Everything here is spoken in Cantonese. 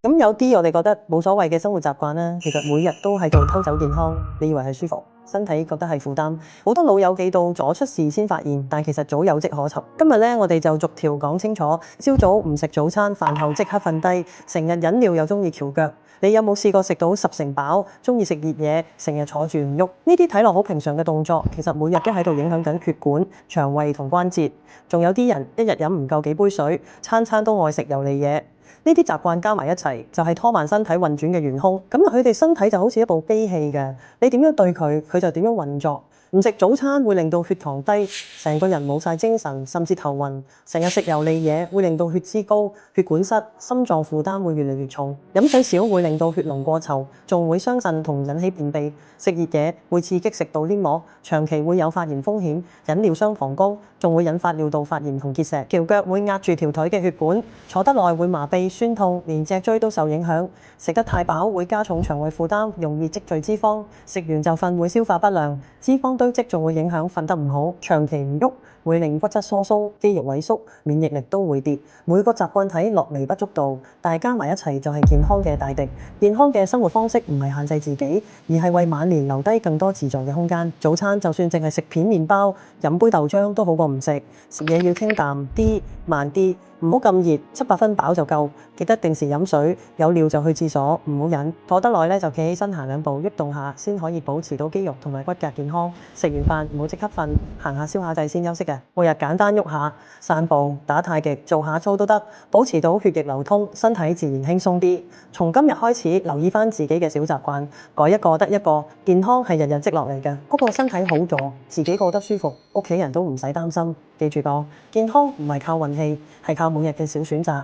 咁有啲我哋覺得冇所謂嘅生活習慣啦，其實每日都喺度偷走健康。你以為係舒服，身體覺得係負擔。好多老友記到咗出事先發現，但其實早有跡可尋。今日咧，我哋就逐條講清楚。朝早唔食早餐，飯後即刻瞓低，成日飲料又中意翹腳。你有冇試過食到10成飽，中意食熱嘢，成日坐住唔喐？呢啲睇落好平常嘅動作，其實每日都喺度影響緊血管、腸胃同關節。仲有啲人一日飲唔夠幾杯水，餐餐都愛食油膩嘢。呢啲習慣加埋一齊，就係拖慢身體運轉嘅元兇。咁佢哋身體就好似一部機器嘅，你點樣對佢，佢就點樣運作。唔食早餐會令到血糖低，成個人冇晒精神，甚至頭暈。成日食油膩嘢會令到血脂高、血管塞、心臟負擔會越嚟越重。飲水少會令到血濃過稠，仲會傷腎同引起便秘。食熱嘢會刺激食道黏膜，長期會有發炎風險。飲料傷膀胱，仲會引發尿道發炎同結石。翹腳會壓住條腿嘅血管，坐得耐會麻痹酸痛，連脊椎都受影響。食得太飽會加重腸胃負擔，容易積聚脂肪。食完就瞓會消化不良，脂肪堆積仲會影響瞓得唔好。長期唔喐會令骨質疏鬆、肌肉萎縮，免疫力都會跌。每個習慣睇落微不足道，但係加埋一齊就係健康嘅大敵。健康嘅生活方式唔係限制自己，而係為晚年留低更多自在嘅空間。早餐就算淨係食片麵包、飲杯豆漿都好過唔食。食嘢要清淡啲、慢啲，唔好咁熱，7、8分飽就夠。記得定時飲水，有尿就去廁所，唔好忍。坐得耐咧就企起身行兩步，喐動下先可以保持到肌肉同埋骨骼健康。食完飯唔好即刻瞓，行下消下滯先休息嘅。每日簡單喐下、散步、打太極、做下操都得，保持到血液流通，身體自然輕鬆啲。從今日開始留意返自己嘅小習慣，改一個得一個。健康係日日積落嚟嘅，不過身體好咗，自己過得舒服，屋企人都唔使擔心。記住講，健康唔係靠運氣，係靠每日嘅小選擇。